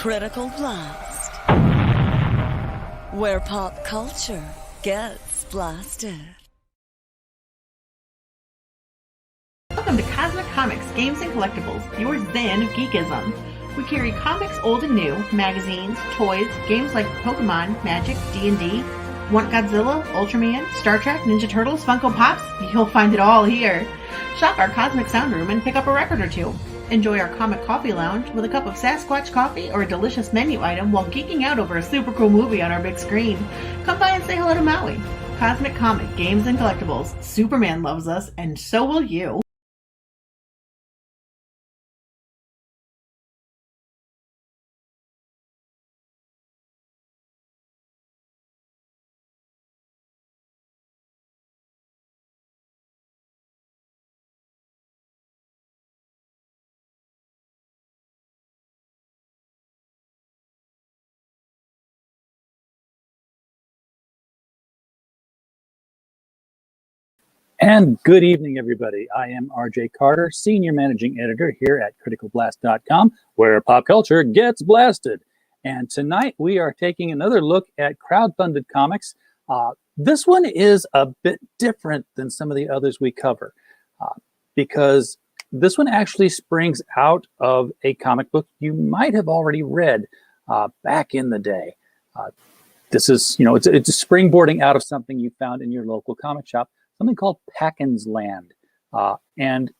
Critical Blast, where pop culture gets blasted. Welcome to Cosmic Comics, Games and Collectibles, your zen of geekism. We carry comics old and new, magazines, toys, games like Pokemon, Magic, D&D. Want Godzilla, Ultraman, Star Trek, Ninja Turtles, Funko Pops? You'll find it all here. Shop our Cosmic Sound Room and pick up a record or two. Enjoy our Comic Coffee Lounge with a cup of Sasquatch coffee or a delicious menu item while geeking out over a super cool movie on our big screen. Come by and say hello to Maui. Cosmic Comic, Games and Collectibles. Superman loves us, and so will you. And good evening, everybody. I am RJ Carter, Senior Managing Editor here at criticalblast.com, where pop culture gets blasted. And tonight we are taking another look at crowdfunded comics. This one is a bit different than some of the others we cover because this one actually springs out of a comic book you might have already read back in the day. This is, it's a springboarding out of something you found in your local comic shop, something called Packins Land. And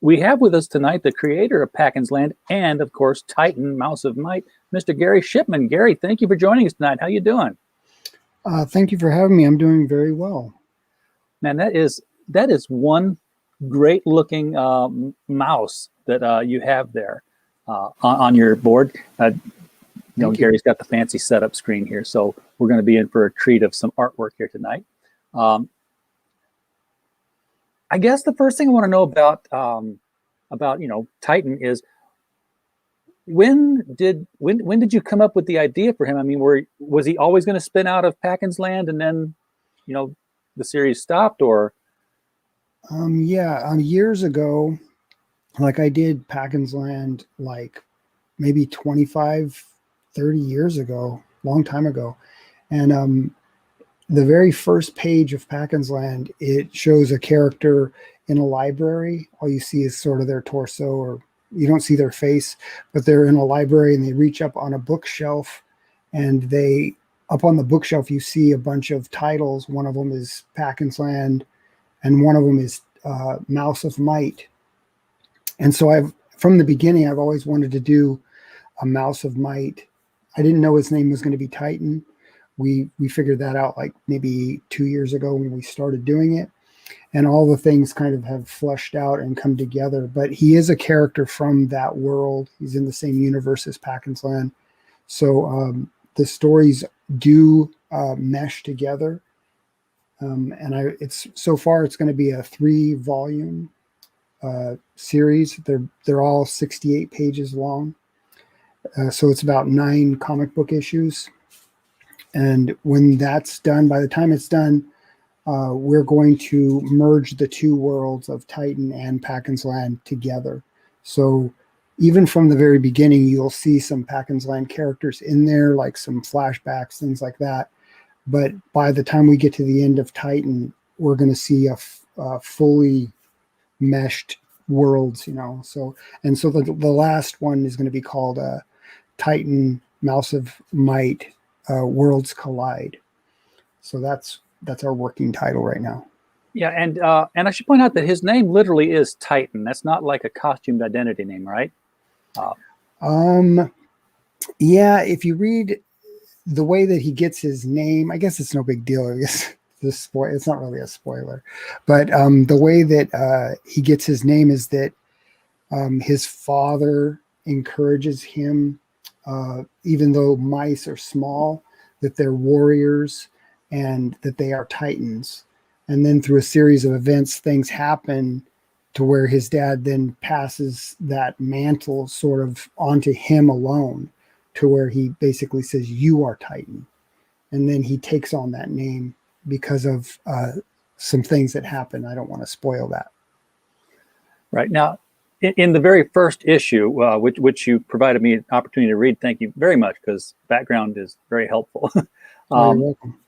we have with us tonight the creator of Packins Land and, of course, Titan, Mouse of Might, Mr. Gary Shipman. Gary, thank you for joining us tonight. How you doing? Thank you for having me. I'm doing very well. Man, that is one great-looking mouse that you have there on your board. Gary's got the fancy setup screen here, so we're going to be in for a treat of some artwork here tonight. I guess the first thing I want to know about Titan is when did you come up with the idea for him? I mean, was he always going to spin out of Packins Land and then the series stopped, or? Years ago, like I did Packins Land like maybe 25, 30 years ago, long time ago, and the very first page of Packins Land, it shows a character in a library. All you see is sort of their torso, or you don't see their face, but they're in a library and they reach up on a bookshelf, and up on the bookshelf, you see a bunch of titles. One of them is Packins Land, and one of them is Mouse of Might. And so from the beginning, I've always wanted to do a Mouse of Might. I didn't know his name was going to be Titan. We figured that out like maybe 2 years ago when we started doing it, and all the things kind of have fleshed out and come together. But he is a character from that world. He's in the same universe as Packins Land. So the stories do mesh together. So far it's going to be a 3-volume series. They're all 68 pages long. So it's about 9 comic book issues. And when that's done, by the time it's done, we're going to merge the two worlds of Titan and Packins Land together. So even from the very beginning, you'll see some Packins Land characters in there, like some flashbacks, things like that. But by the time we get to the end of Titan, we're going to see a fully meshed worlds, So the last one is going to be called Titan, Mouse of Might, Worlds Collide. So that's our working title right now. Yeah, and I should point out that his name literally is Titan. That's not like a costumed identity name, right? Yeah, if you read the way that he gets his name, I guess it's no big deal. I guess it's not really a spoiler, but the way that he gets his name is that his father encourages him, even though mice are small, that they're warriors and that they are Titans. And then through a series of events, things happen to where his dad then passes that mantle sort of onto him alone, to where he basically says, "You are Titan." And then he takes on that name because of some things that happen. I don't want to spoil that. Right. Now, in the very first issue, which you provided me an opportunity to read, thank you very much, because background is very helpful. You're welcome.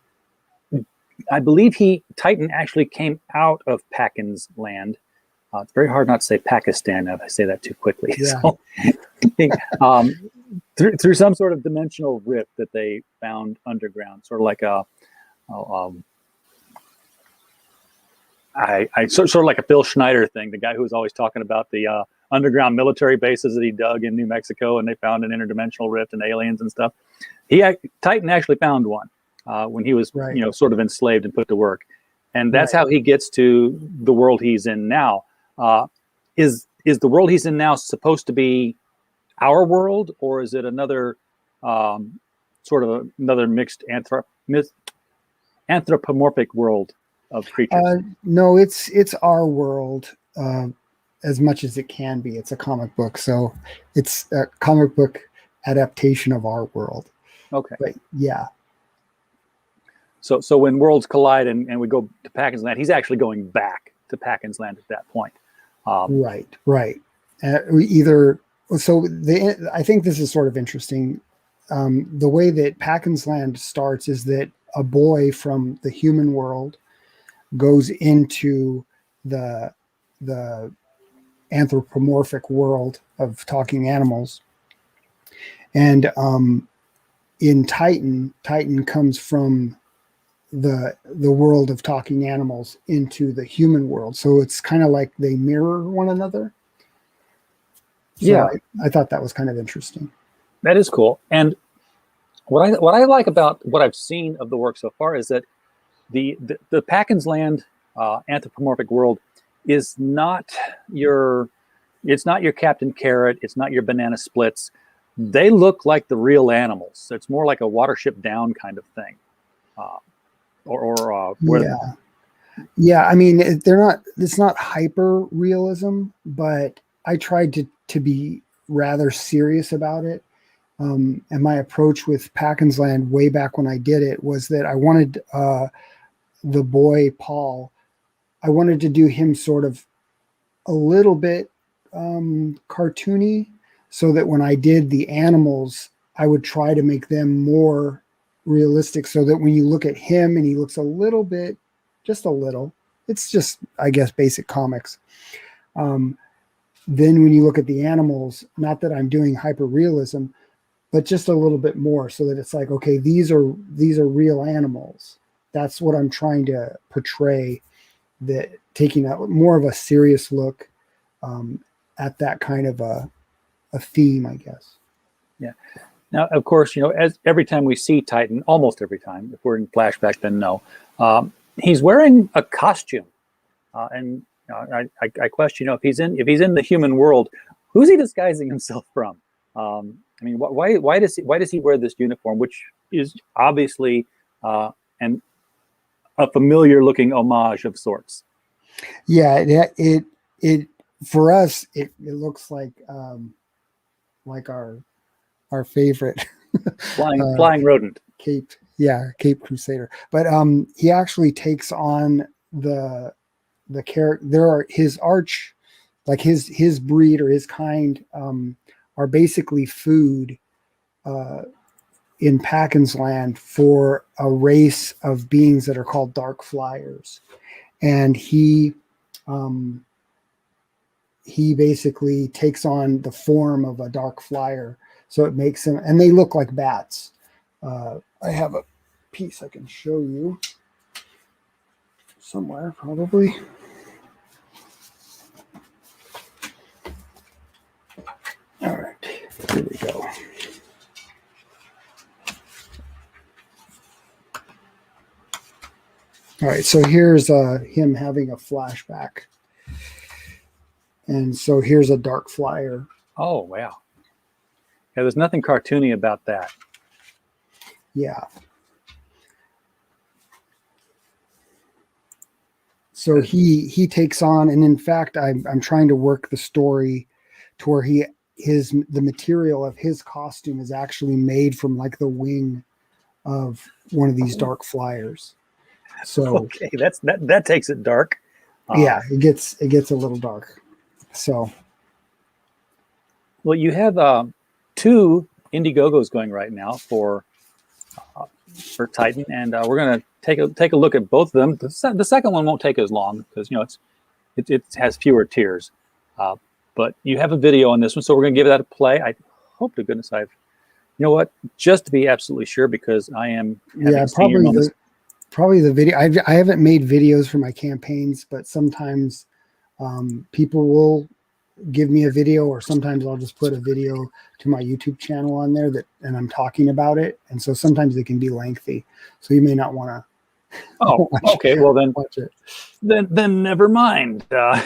I believe Titan actually came out of Packins Land. It's very hard not to say Pakistan if I say that too quickly. Yeah. So, through some sort of dimensional rift that they found underground, sort of like sort of like a Phil Schneider thing, the guy who was always talking about the underground military bases that he dug in New Mexico, and they found an interdimensional rift and aliens and stuff. Titan actually found one when he was, Right. sort of enslaved and put to work, and that's Right. how he gets to the world he's in now. Is the world he's in now supposed to be our world, or is it another sort of another mixed anthropomorphic world of creatures? No, it's our world as much as it can be. It's a comic book, so it's a comic book adaptation of our world. Okay. But yeah. So when worlds collide and we go to Packins Land, he's actually going back to Packins Land at that point. Right. I think this is sort of interesting. The way that Packins Land starts is that a boy from the human world goes into the anthropomorphic world of talking animals, and in Titan comes from the world of talking animals into the human world, so it's kind of like they mirror one another. So Yeah, I thought that was kind of interesting. that is cool. And what I like about what I've seen of the work so far is that the Packins Land anthropomorphic world is it's not your Captain Carrot, it's not your Banana Splits. They look like the real animals. It's more like a Watership Down kind of thing. Yeah. I mean, it's not hyper realism, but I tried to be rather serious about it. And my approach with Packins Land way back when I did it was that I wanted the boy Paul, I wanted to do him sort of a little bit cartoony, so that when I did the animals, I would try to make them more realistic, so that when you look at him and he looks a little bit, just a little, it's just, I guess, basic comics. Then when you look at the animals, not that I'm doing hyper realism, but just a little bit more, so that it's like, okay, these are real animals. That's what I'm trying to portray, that taking a more of a serious look at that kind of a theme, I guess. Yeah. Now, of course, as every time we see Titan, almost every time, if we're in flashback, then no, he's wearing a costume, and I question, if he's in the human world, who's he disguising himself from? I mean, why does he wear this uniform, which is obviously a familiar looking homage of sorts? Yeah, it for us it looks like our favorite flying rodent, Cape Crusader. But he actually takes on the character. There are his arch, like his breed or his kind are basically food in Packins Land for a race of beings that are called dark flyers, and he basically takes on the form of a dark flyer, so it makes him, and they look like bats. I have a piece I can show you somewhere, probably. All right, here we go. All right, so here's him having a flashback. And so here's a dark flyer. Oh, wow. Yeah, there's nothing cartoony about that. Yeah. So he takes on, and in fact, I'm trying to work the story to where the material of his costume is actually made from like the wing of one of these dark flyers. So okay, that takes it dark. Yeah, it gets a little dark. So Well, you have two Indiegogos going right now for Titan, and we're going to take a look at both of them. The second one won't take as long because it has fewer tiers. But you have a video on this one, so we're going to give that a play. I hope to goodness you know what, just to be absolutely sure, because I am probably the video. I haven't made videos for my campaigns, but sometimes people will give me a video, or sometimes I'll just put a video to my YouTube channel on there and I'm talking about it. And so sometimes it can be lengthy. So you may not want to. Oh, okay. Well, then watch it. Then never mind. Right.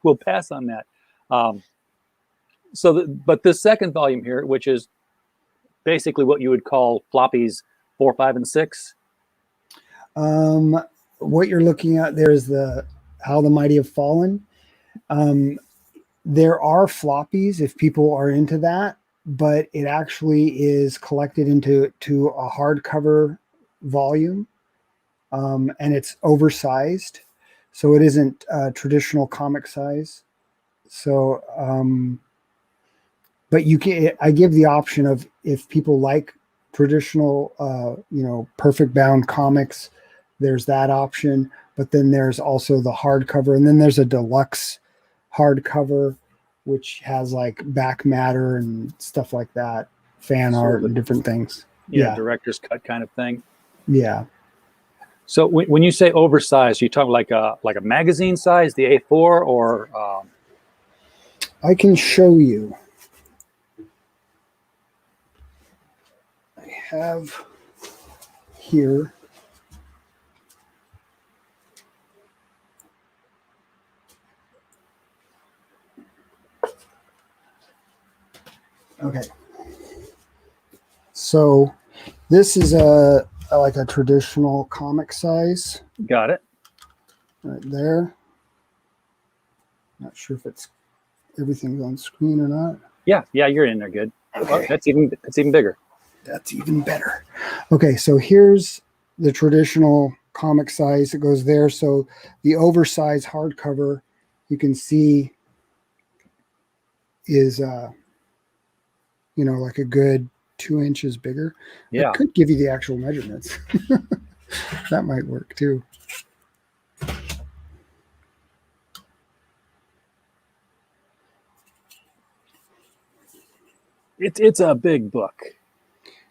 We'll pass on that. But this second volume here, which is basically what you would call floppies 4, 5, and 6. What you're looking at there is How the Mighty Have Fallen. There are floppies if people are into that, but it actually is collected into a hardcover volume, and it's oversized, so it isn't traditional comic size. So, but I give the option of, if people like traditional, perfect bound comics, there's that option. But then there's also the hardcover, and then there's a deluxe hardcover, which has like back matter and stuff like that, fan art and different things. Yeah, director's cut kind of thing. Yeah. So when you say oversized, you talk like a magazine size, the A4, or I can show you. I have here. Okay. So this is like a traditional comic size. Got it. Right there. Not sure if everything's on screen or not. Yeah, you're in there good. Okay. Oh, that's even bigger. That's even better. Okay, so here's the traditional comic size that goes there. So the oversized hardcover, you can see, is like a good 2 inches bigger. Yeah. I could give you the actual measurements. That might work too. It's a big book.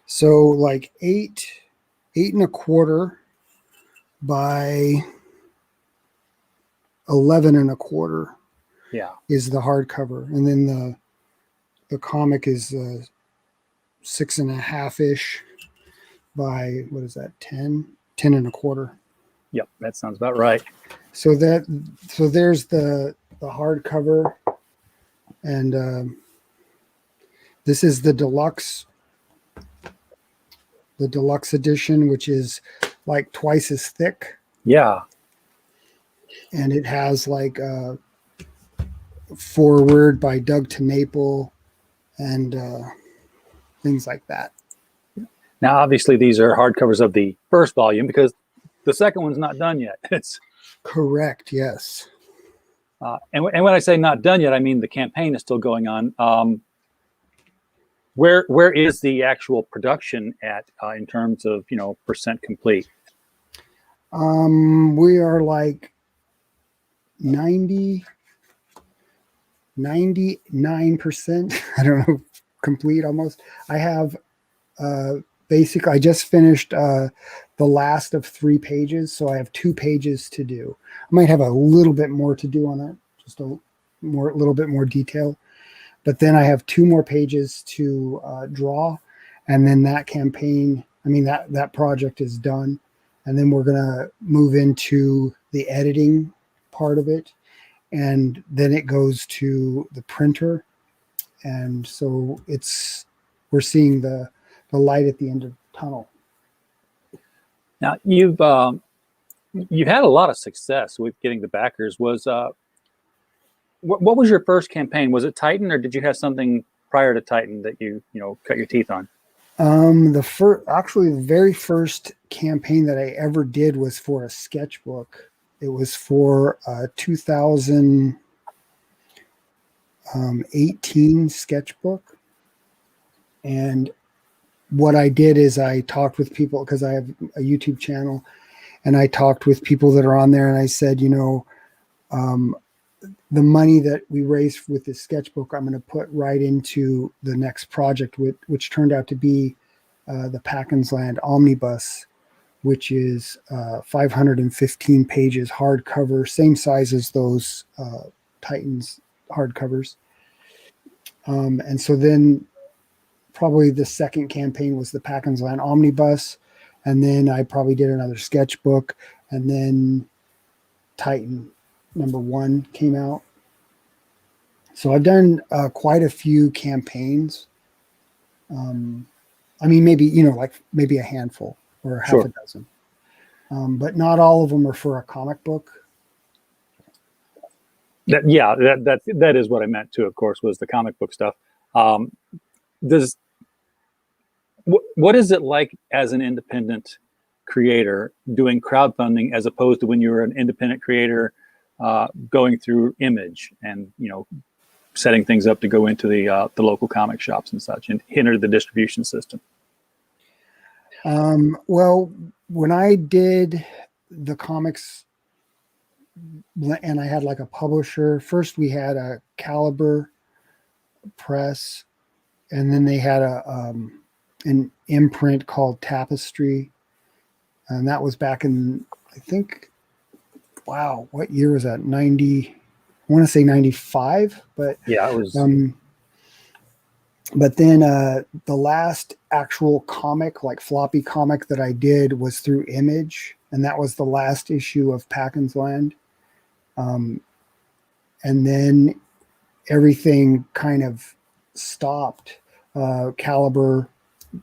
So like 8.25 by 11.25. Yeah. Is the hardcover, and then the comic is 6.5-ish by, what is that, 10.25. Yep, that sounds about right. So there's the hardcover, and this is the deluxe edition, which is like twice as thick. Yeah. And it has like a foreword by Doug TeNapel and things like that. Now, obviously, these are hardcovers of the first volume because the second one's not done yet. It's correct. Yes. And when I say not done yet, I mean the campaign is still going on. Where is the actual production at in terms of percent complete? We are like 99%. I don't know, complete almost. I have basically, I just finished the last of 3 pages, so I have 2 pages to do. I might have a little bit more to do on that, just a little bit more detail. But then I have 2 more pages to draw, and then that campaign, that project is done. And then we're gonna move into the editing part of it, and then it goes to the printer. And so we're seeing the light at the end of the tunnel. Now you've had a lot of success with getting the backers. What was your first campaign? Was it Titan, or did you have something prior to Titan that you cut your teeth on? The very first campaign that I ever did was for a sketchbook. It was for 2000. 18 sketchbook. And what I did is I talked with people, because I have a YouTube channel, and I talked with people that are on there, and I said, the money that we raised with this sketchbook, I'm going to put right into the next project, which turned out to be the Packins Land Omnibus, which is 515 pages, hardcover, same size as those Titans hardcovers. And so then probably the second campaign was the Packins Land Omnibus. And then I probably did another sketchbook. And then Titan #1 came out. So I've done quite a few campaigns. I mean, maybe, maybe a handful or half a dozen. But not all of them are for a comic book. That is what I meant too, of course, was the comic book stuff. What is it like as an independent creator doing crowdfunding as opposed to when you were an independent creator going through Image and setting things up to go into the local comic shops and such and enter the distribution system? Well, when I did the comics and I had like a publisher, first we had a Caliber Press, and then they had an imprint called Tapestry, and that was back in, I think, wow, what year was that? I want to say 95, but yeah, it was. But then the last actual comic, like floppy comic that I did, was through Image, and that was the last issue of Packins Land. And then everything kind of stopped. Caliber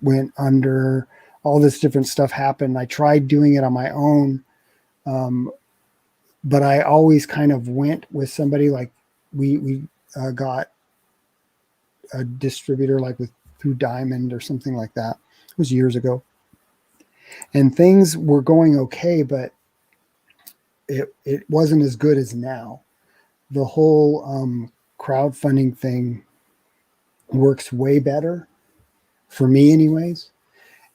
went under, all this different stuff happened. I tried doing it on my own, but I always kind of went with somebody. Like we got a distributor, like through Diamond or something like that. It was years ago, and things were going okay, but it wasn't as good as now. The whole crowdfunding thing works way better for me anyways.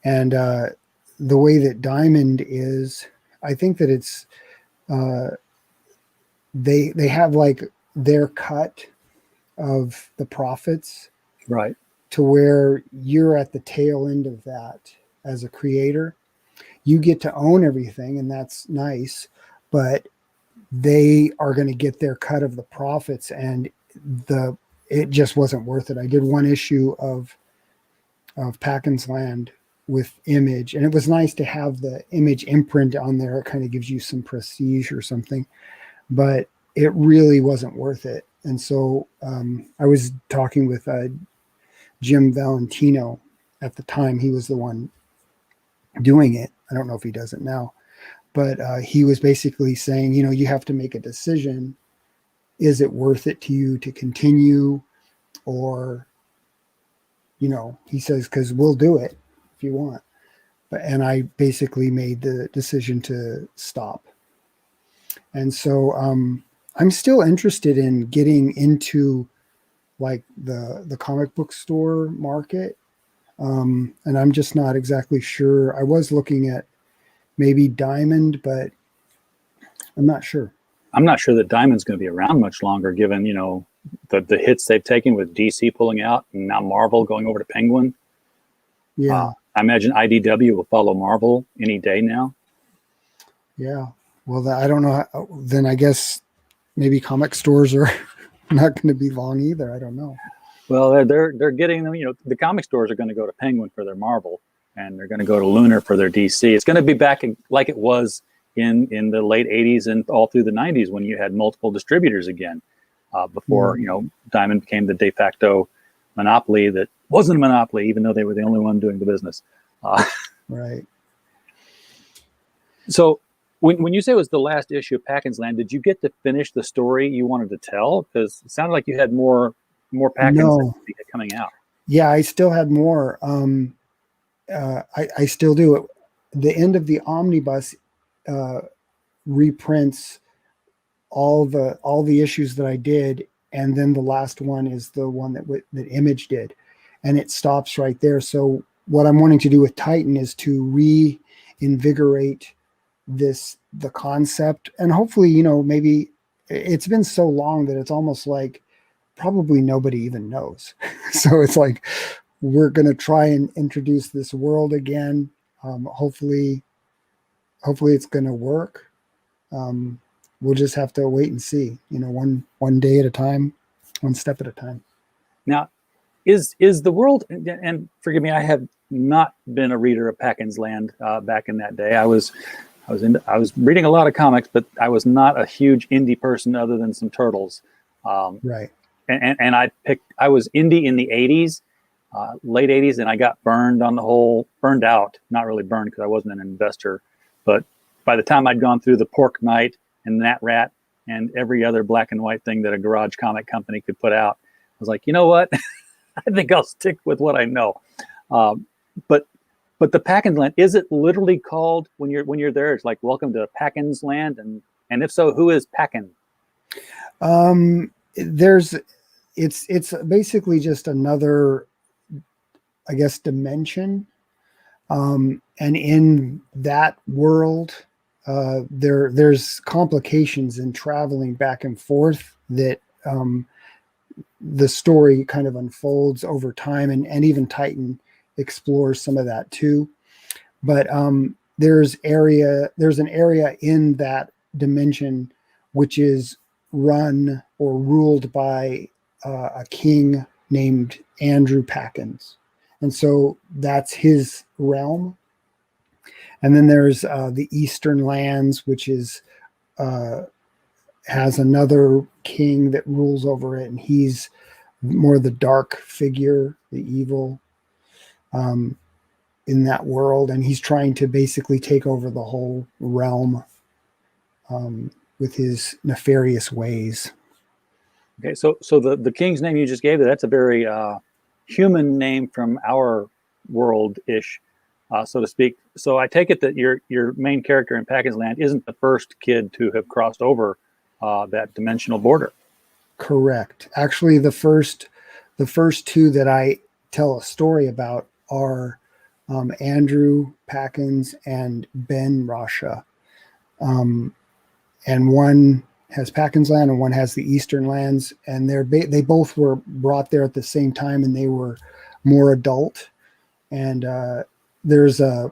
And the way that Diamond is, I think that it's they have like their cut of the profits, right, to where you're at the tail end of that as a creator. You get to own everything, and that's nice, but they are going to get their cut of the profits, and it just wasn't worth it. I did one issue of Packins Land with Image, and it was nice to have the Image imprint on there. It kind of gives you some prestige or something, but it really wasn't worth it. And so I was talking with Jim Valentino at the time. He was the one doing it. I don't know if he does it now, but he was basically saying, you have to make a decision. Is it worth it to you to continue? Or, he says, because we'll do it if you want. And I basically made the decision to stop. And so I'm still interested in getting into like the comic book store market. And I'm just not exactly sure. I was looking at maybe Diamond, but I'm not sure. I'm not sure that Diamond's going to be around much longer, given, the hits they've taken with DC pulling out and now Marvel going over to Penguin. Yeah. I imagine IDW will follow Marvel any day now. Yeah. Well, I don't know. Then I guess maybe comic stores are not going to be long either. I don't know. Well, they're getting them. The comic stores are going to go to Penguin for their Marvel, and they're going to go to Lunar for their DC. It's going to be back like it was in the late 80s and all through the 90s when you had multiple distributors again. Before Diamond became the de facto monopoly that wasn't a monopoly, even though they were the only one doing the business. Right. So when you say it was the last issue of Packins Land, did you get to finish the story you wanted to tell? Because it sounded like you had more Packins coming out. Yeah, I still had more. I still do. The end of the omnibus reprints all the issues that I did, and then the last one is the one that Image did, and it stops right there. So what I'm wanting to do with Titan is to reinvigorate the concept, and hopefully, maybe it's been so long that it's almost like probably nobody even knows. So it's like we're going to try and introduce this world again. Hopefully it's going to work. We'll just have to wait and see, one day at a time, one step at a time. Now, is the world, and forgive me, I have not been a reader of Packins Land back in that day. I was reading a lot of comics, but I was not a huge indie person other than some turtles. Right. And I was indie in the 80s, late 80s, and I got burned out, not really burned because I wasn't an investor, but by the time I'd gone through the Pork Knight and Nat Rat and every other black and white thing that a garage comic company could put out, I was like, you know what? I think I'll stick with what I know. But the Packins Land, is it literally called when you're there? It's like, welcome to Packins Land, and if so, who is Packin? It's basically just another, I guess, dimension. And in that world, there's complications in traveling back and forth that the story kind of unfolds over time, and even Titan explores some of that too. But there's an area in that dimension which is run or ruled by a king named Andrew Packins. And so that's his realm. And then there's the Eastern Lands, which is has another king that rules over it, and he's more the dark figure, the evil in that world, and he's trying to basically take over the whole realm with his nefarious ways. Okay, so the king's name you just gave, that's a very human name from our world-ish, so to speak. So I take it that your main character in Packins Land isn't the first kid to have crossed over that dimensional border. Correct. Actually, the first two that I tell a story about are Andrew Packins and Ben Rasha. And one has Packins Land and one has the Eastern Lands, and they both were brought there at the same time, and they were more adult. And there's I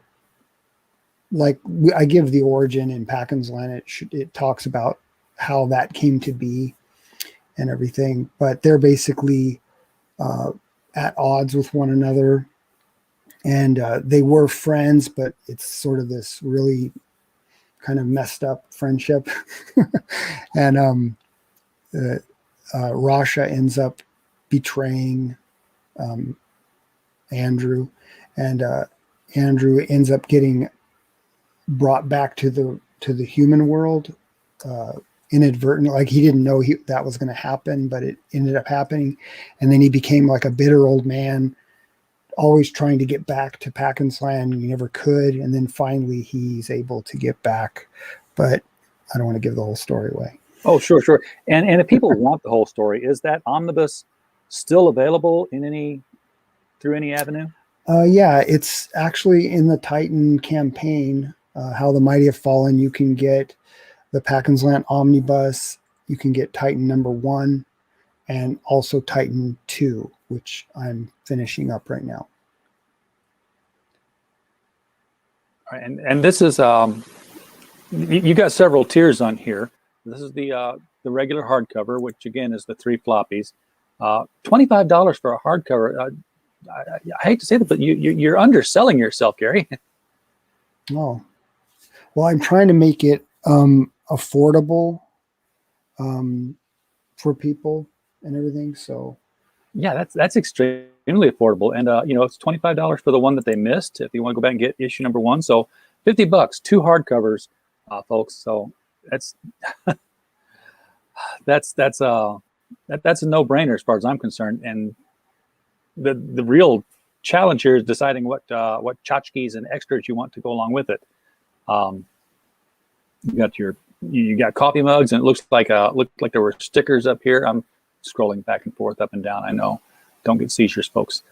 give the origin in Packins Land. It talks about how that came to be and everything, but they're basically at odds with one another, and they were friends, but it's sort of this really kind of messed up friendship. And Rasha ends up betraying Andrew, and Andrew ends up getting brought back to the human world inadvertently. Like, he didn't know that was going to happen, but it ended up happening. And then he became like a bitter old man, always trying to get back to Packins Land, and he never could. And then finally he's able to get back, but I don't want to give the whole story away. Oh, sure. And if people want the whole story, is that omnibus still available through any avenue? Yeah, it's actually in the Titan campaign, How the Mighty Have Fallen. You can get the Packins Land Omnibus, you can get Titan #1, and also Titan 2, which I'm finishing up right now. All right, and this is you got several tiers on here. This is the regular hardcover, which again is the 3 floppies. $25 for a hardcover. I hate to say that, but you're underselling yourself, Gary. Oh, well, I'm trying to make it affordable for people and everything. So yeah, that's extremely affordable, and it's $25 for the one that they missed if you want to go back and get issue #1. So $50, 2 hardcovers, folks. So that's that's a no-brainer as far as I'm concerned. And the real challenge here is deciding what tchotchkes and extras you want to go along with it. You got coffee mugs, and it looks like there were stickers up here. scrolling back and forth, up and down. I know. Don't get seizures, folks.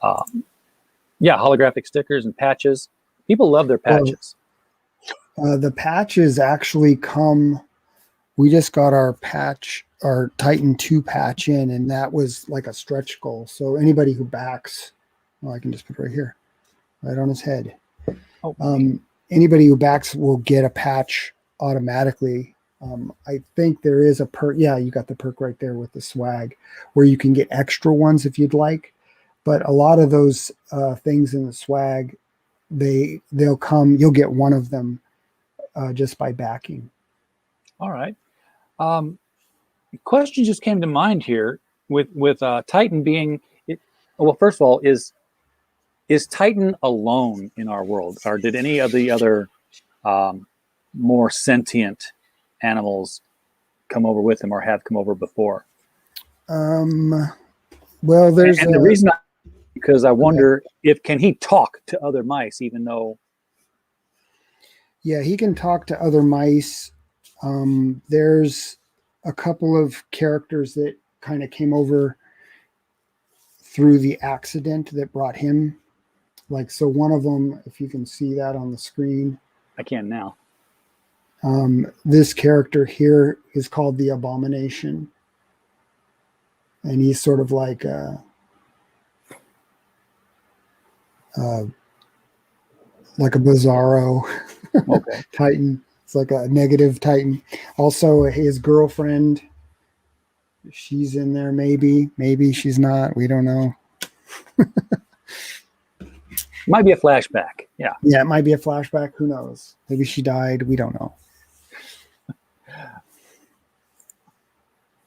Yeah, holographic stickers and patches. People love their patches. The patches actually come. We just got our Titan 2 patch in, and that was like a stretch goal. So anybody who backs, well, I can just put it right here, right on his head. Oh. Anybody who backs will get a patch automatically. I think there is a perk. Yeah, you got the perk right there with the swag, where you can get extra ones if you'd like. But a lot of those things in the swag, they'll come. You'll get one of them just by backing. All right. Question just came to mind here with Titan being. Well, first of all, is Titan alone in our world, or did any of the other more sentient animals come over with him, or have come over before? Well, there's and the reason because I wonder if can he talk to other mice, even though. Yeah, he can talk to other mice. There's a couple of characters that kind of came over through the accident that brought him. Like, so one of them, if you can see that on the screen. I can now. This character here is called the Abomination. And he's sort of like a bizarro Titan. It's like a negative Titan. Also, his girlfriend, she's in there. Maybe she's not. We don't know. Might be a flashback. Yeah, it might be a flashback. Who knows? Maybe she died. We don't know.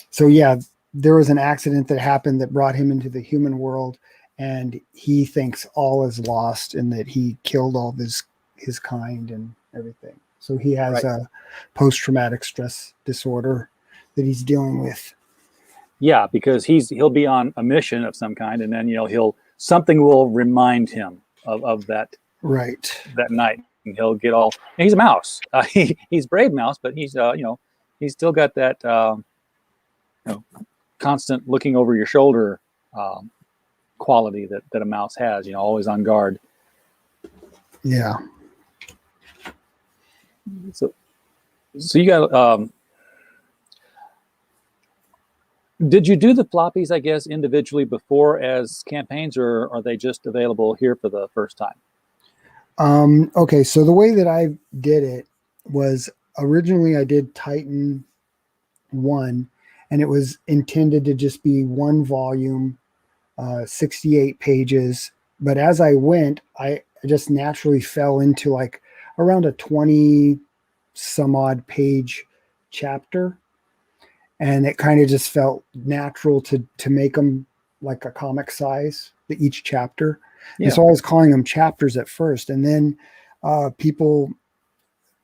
So yeah, there was an accident that happened that brought him into the human world, and he thinks all is lost and that he killed all his kind and everything. So he has a post-traumatic stress disorder that he's dealing with. Yeah, because he'll be on a mission of some kind, and then something will remind him of that that night, and he'll get all. And he's a mouse. He's brave mouse, but he's he's still got that constant looking over your shoulder quality that a mouse has. Always on guard. Yeah. So you got. Did you do the floppies, I guess, individually before as campaigns, or are they just available here for the first time? Okay, so the way that I did it was originally I did Titan 1, and it was intended to just be one volume, 68 pages. But as I went, I just naturally fell into like around a 20 some odd page chapter. And it kind of just felt natural to make them like a comic size, each chapter. Yeah. And so I was calling them chapters at first. And then people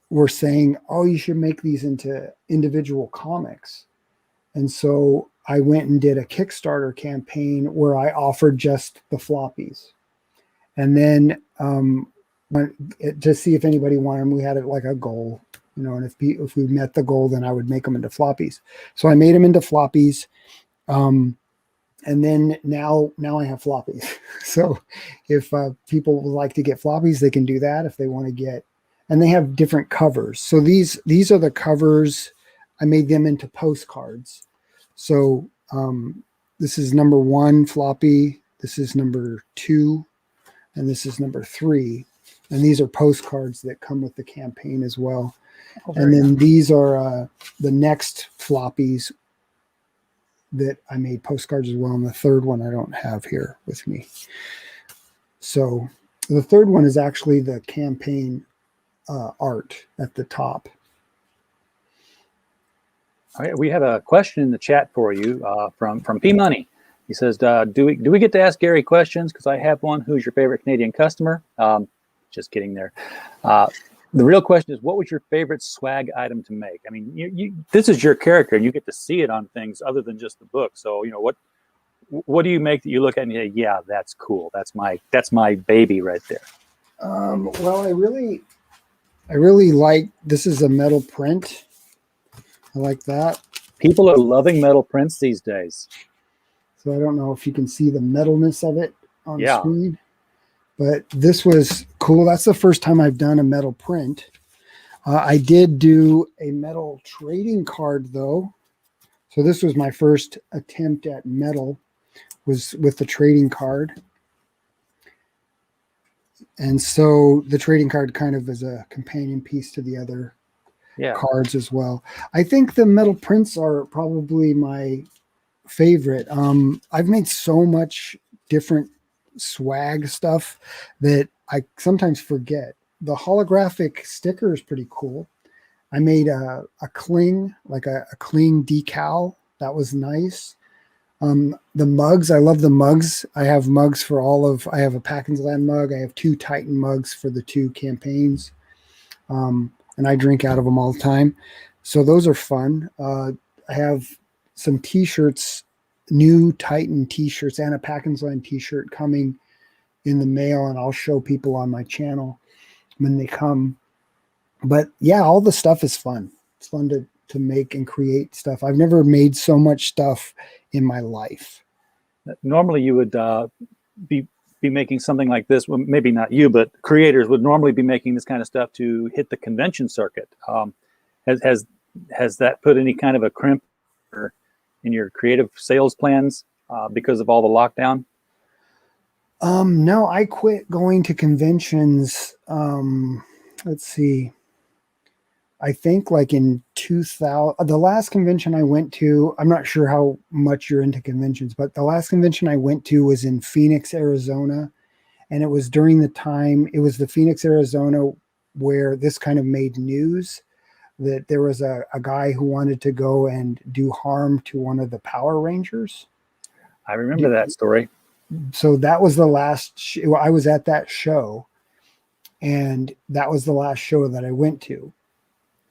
were saying, oh, you should make these into individual comics. And so I went and did a Kickstarter campaign where I offered just the floppies. And then to see if anybody wanted them, we had it like a goal. And if we met the goal, then I would make them into floppies. So I made them into floppies. And then now I have floppies. So if people would like to get floppies, they can do that if they want to get, and they have different covers. So these are the covers. I made them into postcards. So this is number 1 floppy. This is number 2, and this is number 3. And these are postcards that come with the campaign as well. And then these are the next floppies that I made postcards as well. And the third one I don't have here with me. So the third one is actually the campaign art at the top. All right, we have a question in the chat for you from P Money. He says, "Do we get to ask Gary questions? Because I have one. Who's your favorite Canadian customer?" Just kidding there. The real question is, what was your favorite swag item to make? I mean, this is your character, and you get to see it on things other than just the book. So, what do you make that you look at and you say, yeah, that's cool. That's my baby right there. Well, I really like, this is a metal print. I like that. People are loving metal prints these days. So I don't know if you can see the metalness of it on the Yeah. screen, but this was cool. That's the first time I've done a metal print. I did do a metal trading card though. So this was my first attempt at metal, was with the trading card. And so the trading card kind of is a companion piece to the other cards as well. I think the metal prints are probably my favorite. I've made so much different swag stuff that I sometimes forget. The holographic sticker is pretty cool. I made a cling, like a cling decal. That was nice. The mugs, I love the mugs. I have mugs for I have a Packins Land mug. I have 2 Titan mugs for the 2 campaigns. And I drink out of them all the time. So those are fun. I have some t-shirts, new Titan t-shirts and a Packins Land t-shirt coming in the mail, and I'll show people on my channel when they come. But yeah, all the stuff is fun. It's fun to make and create stuff. I've never made so much stuff in my life. Normally you would be making something like this. Well, maybe not you, but creators would normally be making this kind of stuff to hit the convention circuit. Has that put any kind of a crimp in your creative sales plans because of all the lockdown? No, I quit going to conventions. Let's see. I think like in 2000, the last convention I went to, I'm not sure how much you're into conventions, but the last convention I went to was in Phoenix, Arizona. And it was during the time, it was the Phoenix, Arizona, where this kind of made news, that there was a guy who wanted to go and do harm to one of the Power Rangers. I remember that story. So that was the last, I was at that show, and that was the last show that I went to.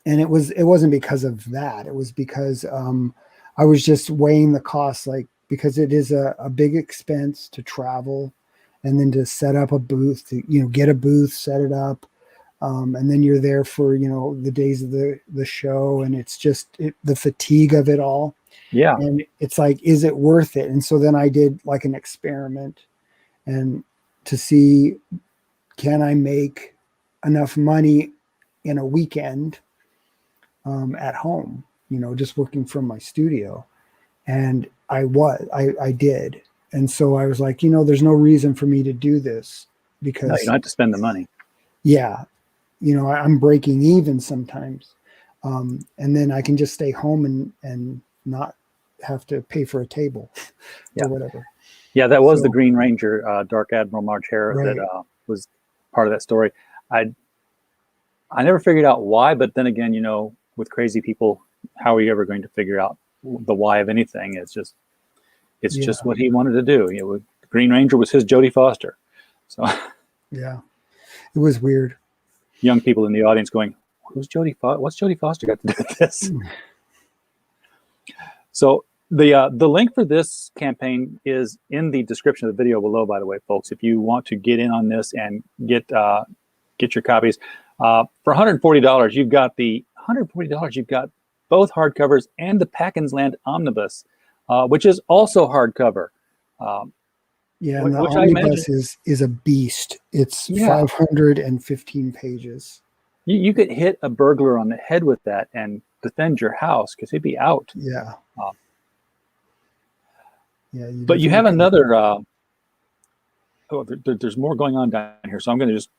And it wasn't because of that. It was because I was just weighing the costs, like, because it is a big expense to travel and then to set up a booth, to, get a booth, set it up. And then you're there for, the days of the show, and it's just the fatigue of it all. Yeah. And it's like, is it worth it? And so then I did like an experiment and to see, can I make enough money in a weekend at home, just working from my studio. And I did. And so I was like, there's no reason for me to do this, because no, you don't have to spend the money. Yeah. I'm breaking even sometimes. And then I can just stay home and not have to pay for a table or whatever. Yeah, that was the Green Ranger, Dark Admiral March Hare, Right. that was part of that story. I never figured out why, but then again, with crazy people, how are you ever going to figure out the why of anything? It's just what he wanted to do. Green Ranger was his Jodie Foster. So yeah, it was weird. Young people in the audience going, who's Jodie Foster? What's Jodie Foster got to do with this? So the link for this campaign is in the description of the video below, by the way, folks. If you want to get in on this and get your copies, for $140, you've got both hardcovers and the Packins Land Omnibus, which is also hardcover. Yeah, and the omnibus is a beast. It's 515 pages. You could hit a burglar on the head with that and defend your house, because he'd be out. Yeah. But you have another. There's more going on down here, so I'm going to just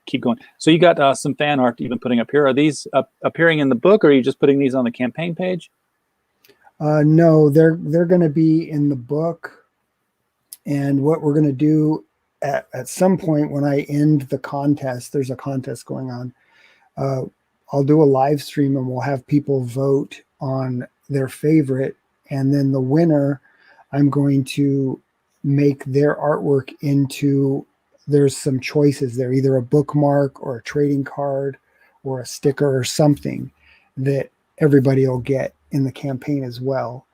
keep going. So you got some fan art you've been putting up here. Are these appearing in the book, or are you just putting these on the campaign page? No, they're going to be in the book. And what we're going to do at some point when I end the contest, there's a contest going on. I'll do a live stream and we'll have people vote on their favorite. And then the winner, I'm going to make their artwork into, there's some choices there, either a bookmark or a trading card or a sticker or something that everybody will get in the campaign as well.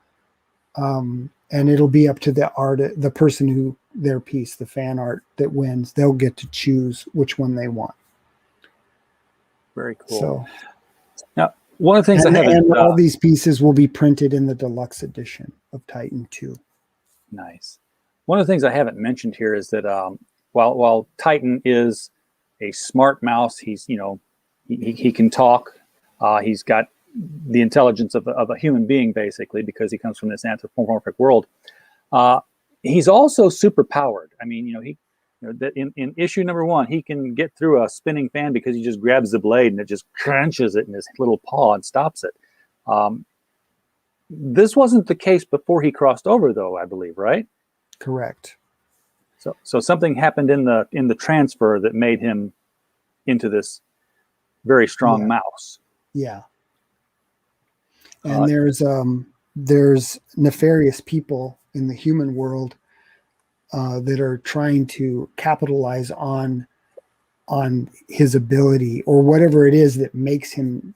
And it'll be up to the person who their piece, the fan art that wins, they'll get to choose which one they want. Very cool. So now, One of the things I haven't And all these pieces will be printed in the deluxe edition of Titan 2. Nice. One of the things I haven't mentioned here is that while Titan is a smart mouse, he's he can talk. He's got the intelligence of a human being, basically, because he comes from this anthropomorphic world. He's also super powered. I mean, in issue number 1, he can get through a spinning fan because he just grabs the blade and it just crunches it in his little paw and stops it. This wasn't the case before he crossed over, though, I believe, right? Correct. So something happened in the transfer that made him into this very strong mouse. Yeah. And there's nefarious people in the human world that are trying to capitalize on his ability or whatever it is that makes him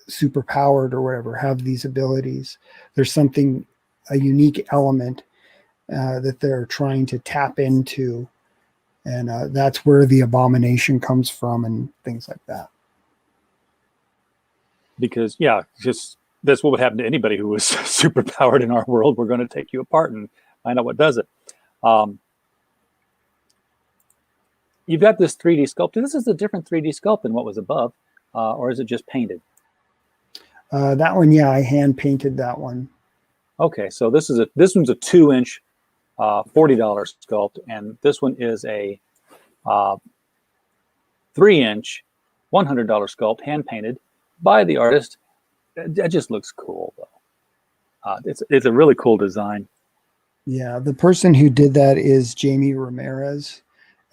super powered or whatever, have these abilities. There's a unique element that they're trying to tap into, and that's where the abomination comes from and things like that. Because just that's what would happen to anybody who was super powered in our world. We're going to take you apart and find out what does it. You've got this 3D sculpt. This is a different 3D sculpt than what was above, or is it just painted? That one, I hand painted that one. Okay, so this one's a 2-inch, $40 sculpt, and this one is a 3-inch, $100 sculpt, hand painted by the artist. That just looks cool, though. It's a really cool design. Yeah, the person who did that is Jamie Ramirez,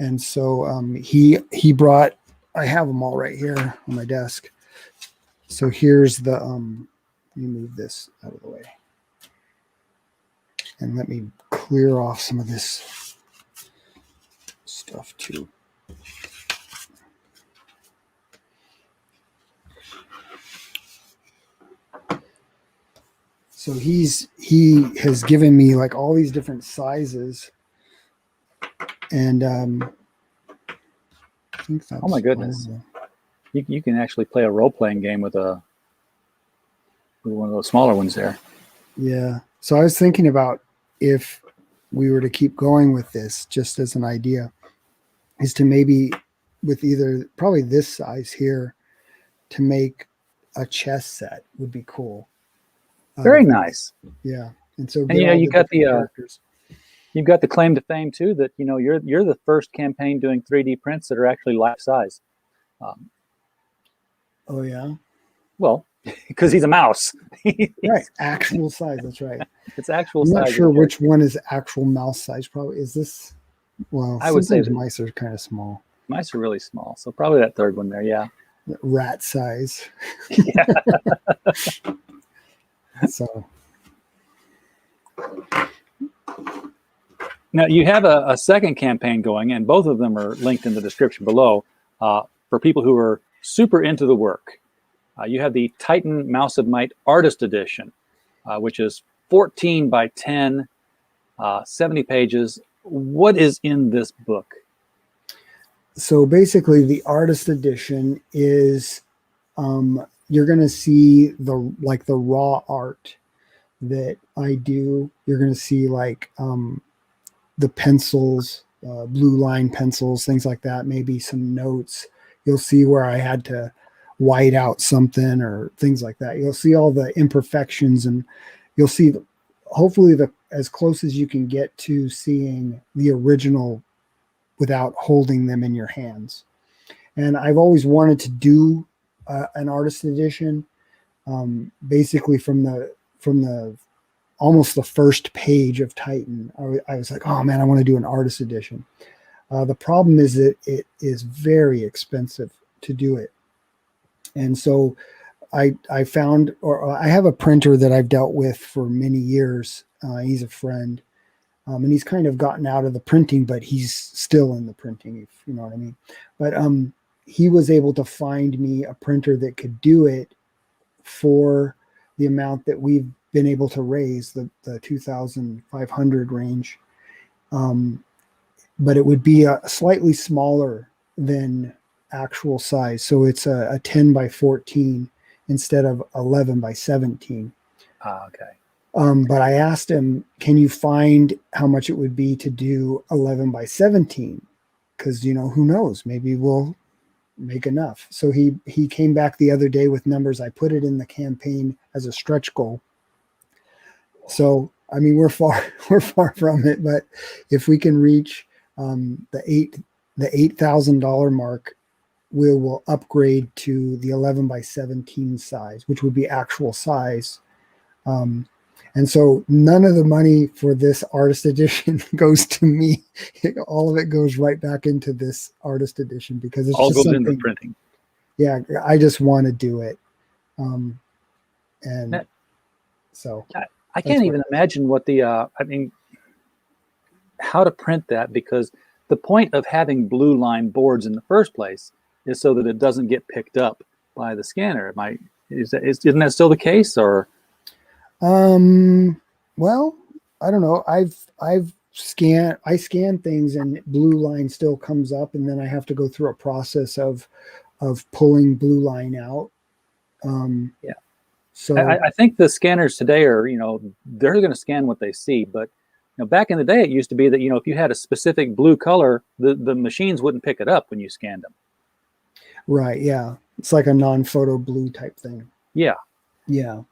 and so he brought. I have them all right here on my desk. So here's the. Let me move this out of the way, and let me clear off some of this stuff too. So he has given me like all these different sizes, and I think that's oh my goodness, you can actually play a role-playing game with one of those smaller ones there. Yeah. So I was thinking about if we were to keep going with this, just as an idea, is to maybe with probably this size here to make a chess set would be cool. Very nice. Yeah. And so you got you've got the claim to fame too that you're the first campaign doing 3D prints that are actually life size. Oh yeah. Well, because he's a mouse. Right. Actual size. That's right. It's actual I'm size. not sure which one is actual mouse size. Probably is this. Well, I would say mice are kind of small. Mice are really small, so probably that third one there. Yeah. Rat size. Yeah. So now you have a second campaign going, and both of them are linked in the description below for people who are super into the work. You have the Titan Mouse of Might Artist Edition, which is 14 by 10, 70 pages. What is in this book? So basically, the Artist Edition is you're going to see the raw art that I do. You're going to see the pencils, blue line pencils, things like that, maybe some notes. You'll see where I had to white out something or things like that. You'll see all the imperfections, and you'll see hopefully as close as you can get to seeing the original without holding them in your hands. And I've always wanted to do an artist edition, basically from the almost the first page of Titan. I was like, oh man, I want to do an artist edition. The problem is that it is very expensive to do it. And so I found, or I have a printer that I've dealt with for many years. He's a friend, and he's kind of gotten out of the printing, but he's still in the printing, if you know what I mean. But he was able to find me a printer that could do it for the amount that we've been able to raise, the 2,500 range. But it would be a slightly smaller than actual size. So it's a 10 by 14, instead of 11 by 17. Okay. But I asked him, can you find how much it would be to do 11 by 17? Because, who knows, maybe we'll make enough. So he came back the other day with numbers. I put it in the campaign as a stretch goal. So, I mean, we're far from it, but if we can reach the $8,000 mark, we will upgrade to the 11 by 17 size, which would be actual size. And so none of the money for this artist edition goes to me. All of it goes right back into this artist edition because it's all just goes into printing. Yeah, I just want to do it. And so I can't even imagine what how to print that, because the point of having blue line boards in the first place is so that it doesn't get picked up by the scanner. Isn't that still the case, or? Well, I don't know. I scan things and blue line still comes up, and then I have to go through a process of pulling blue line out. Yeah. So I think the scanners today are, they're going to scan what they see, but back in the day, it used to be that, if you had a specific blue color, the machines wouldn't pick it up when you scanned them. Right. Yeah. It's like a non-photo blue type thing. Yeah. Yeah.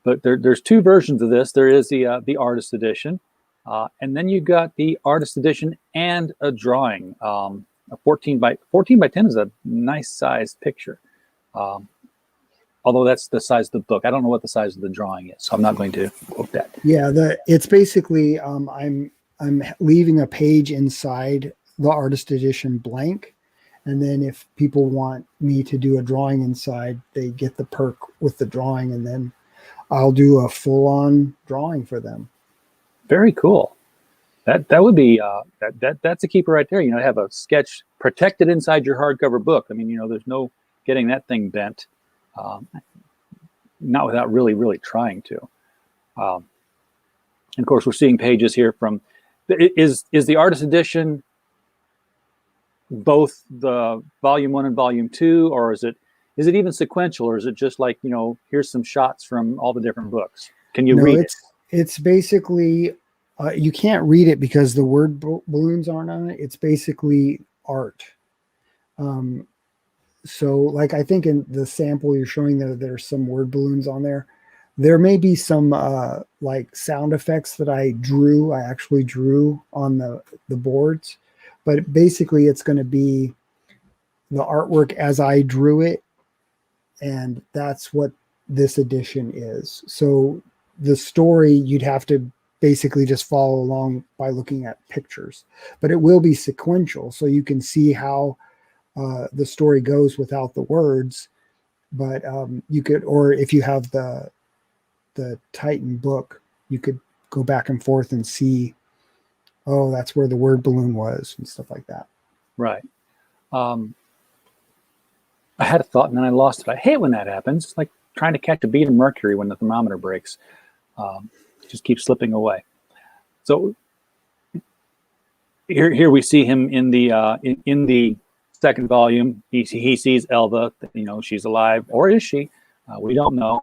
But there's two versions of this. There is the artist edition, and then you've got the artist edition and a drawing. A 14 by 10 is a nice sized picture. Although that's the size of the book. I don't know what the size of the drawing is, so I'm not going to quote that. Yeah, it's basically I'm leaving a page inside the artist edition blank, and then if people want me to do a drawing inside, they get the perk with the drawing, and then I'll do a full-on drawing for them. Very cool. That would be that's a keeper right there. Have a sketch protected inside your hardcover book. I mean, there's no getting that thing bent. Not without really trying to. And of course, we're seeing pages here from. Is the artist edition both the volume 1 and volume 2, or is it even sequential, or is it just like here's some shots from all the different books? Can you read it? It's basically you can't read it because the word balloons aren't on it. It's basically art. So like I think in the sample you're showing there's some word balloons on there. There may be some like sound effects that I actually drew on the boards, but basically it's going to be the artwork as I drew it, and that's what this edition is. So the story you'd have to basically just follow along by looking at pictures, but it will be sequential, so you can see how the story goes without the words. But you could, or if you have the Titan book, you could go back and forth and see, oh, that's where the word balloon was and stuff like that. Right. I had a thought and then I lost it. I hate when that happens. It's like trying to catch a bead of mercury when the thermometer breaks. It just keeps slipping away. So here we see him in the second volume. He sees Elva. She's alive, or is she? We don't know.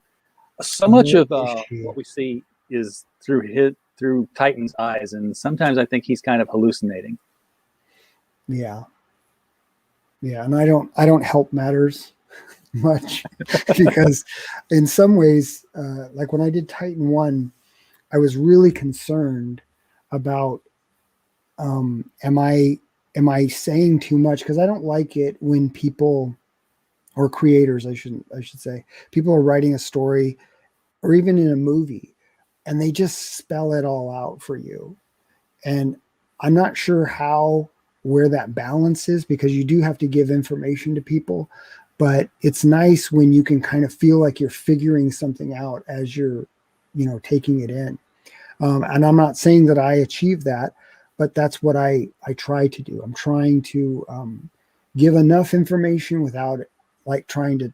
So much of what we see is through Titan's eyes, and sometimes I think he's kind of hallucinating. Yeah. Yeah, and I don't help matters much because in some ways, like when I did Titan 1, I was really concerned about am I saying too much, because I don't like it when people, or creators I should say, people are writing a story or even in a movie and they just spell it all out for you. And I'm not sure where that balance is, because you do have to give information to people, but it's nice when you can kind of feel like you're figuring something out as you're, taking it in. And I'm not saying that I achieve that, but that's what I try to do. I'm trying to give enough information without like trying to,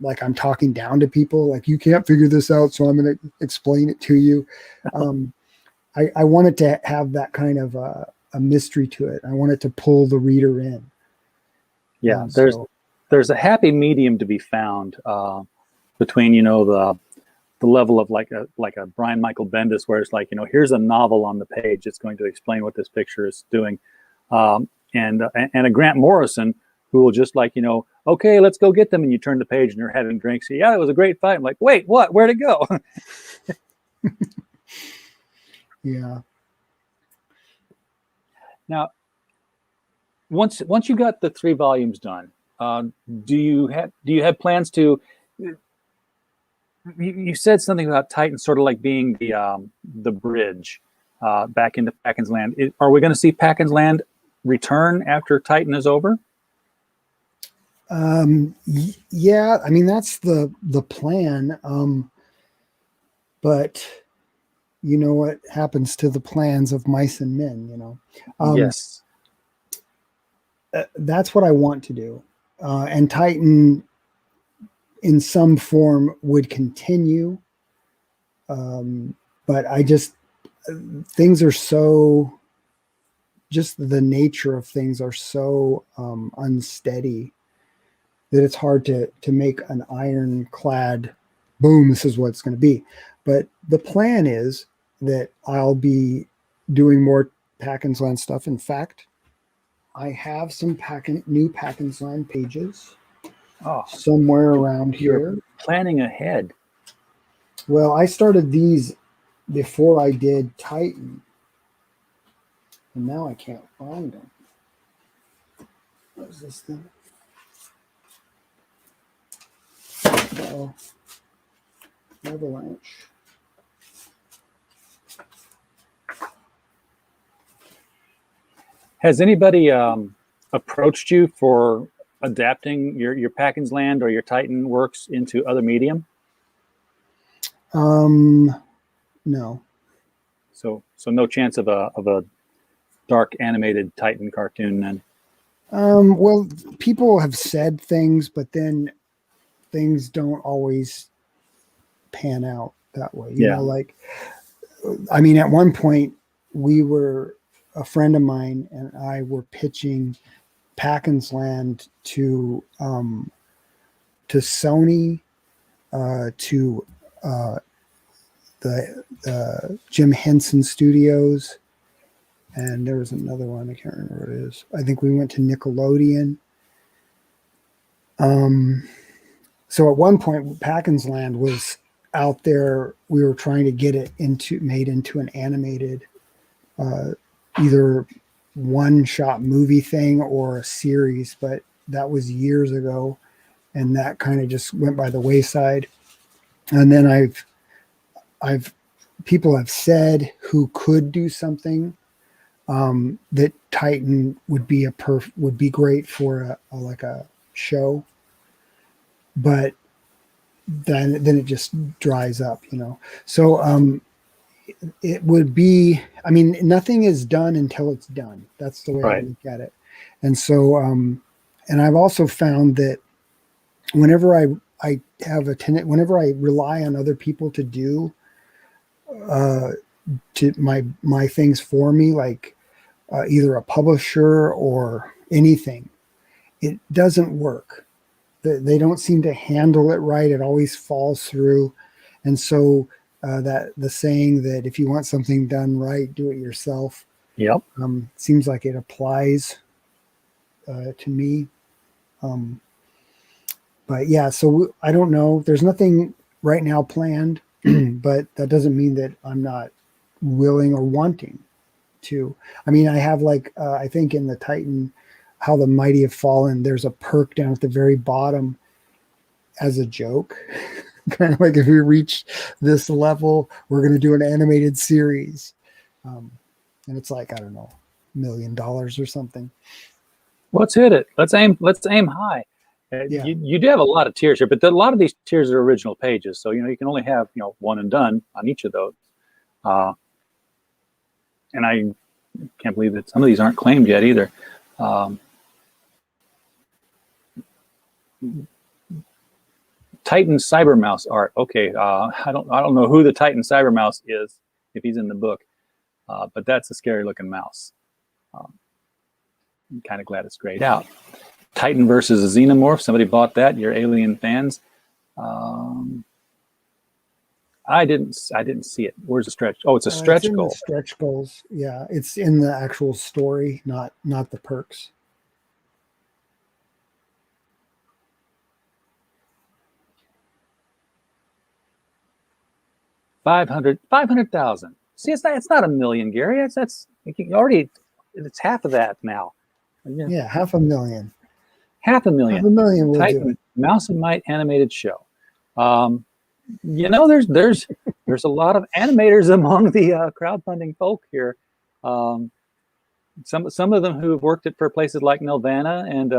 like I'm talking down to people, like you can't figure this out, so I'm going to explain it to you. I want it to have that kind of a mystery to it. I want it to pull the reader in. Yeah, there's a happy medium to be found between, you know, the level of like a Brian Michael Bendis, where it's like, you know, here's a novel on the page. It's going to explain what this picture is doing. And a Grant Morrison, who will just like, you know, okay, let's go get them. And you turn the page and they're having drinks. Yeah, it was a great fight. I'm like, wait, what? Where'd it go? Yeah. Now, once you got the 3 volumes done, do you have plans to? You said something about Titan sort of like being the bridge back into Packins Land. Are we going to see Packins Land return after Titan is over? Yeah, I mean that's the plan. But you know what happens to the plans of mice and men, you know. Yes. That's what I want to do. And Titan in some form would continue. But I just things are so just the nature of things are so unsteady that it's hard to make an ironclad boom, this is what it's going to be. But the plan is that I'll be doing more Packins Land stuff. In fact, I have some new Packins Land pages somewhere around You're here. planning ahead. Well, I started these before I did Titan, and now I can't find them. What is this thing? Uh-oh. Avalanche. Has anybody approached you for adapting your Packins Land or your Titan works into other medium? No. So no chance of a dark animated Titan cartoon then. Well, people have said things, but then things don't always pan out that way. You know, like, I mean, at one point a friend of mine and I were pitching Packins Land to Sony, to the Jim Henson Studios, and there was another one, I can't remember what it is. I think we went to Nickelodeon. So at one point, Packins Land was out there. We were trying to get it made into an animated, either one-shot movie thing or a series, but that was years ago, and that kind of just went by the wayside. And then people have said who could do something that Titan would be great for a show, but then it just dries up, you know. So it would be, I mean, nothing is done until it's done. That's the way I look at it. And so and I've also found that whenever I have whenever I rely on other people to do to my things for me, like either a publisher or anything, it doesn't work. They don't seem to handle it right. It always falls through. And so that the saying that if you want something done right, do it yourself. Yep. Seems like it applies to me. But yeah, so I don't know. There's nothing right now planned, but that doesn't mean that I'm not willing or wanting to. I mean, I have I think in the Titan, How the Mighty Have Fallen, there's a perk down at the very bottom as a joke. Kind of like, if we reach this level, we're going to do an animated series. And it's like, I don't know, $1 million or something. Let's hit it. Let's aim high. You do have a lot of tiers here, but a lot of these tiers are original pages. So, you know, you can only have, you know, one and done on each of those. And I can't believe that some of these aren't claimed yet either. Titan Cybermouse art. Okay, I don't know who the Titan Cybermouse is if he's in the book, but that's a scary looking mouse. I'm kind of glad it's grayed out. Titan versus a Xenomorph. Somebody bought that. You're Alien fans. I didn't see it. Where's the stretch? Oh, it's a It's stretch in the goal. stretch goals. Yeah, it's in the actual story, not the perks. $500,000. See, it's not a million, Gary. That's already, it's half of that now. Yeah, $500,000. $500,000. Will do Titan it. Mouse and Might animated show. There's a lot of animators among the crowdfunding folk here. Some of them who have worked for places like Nelvana and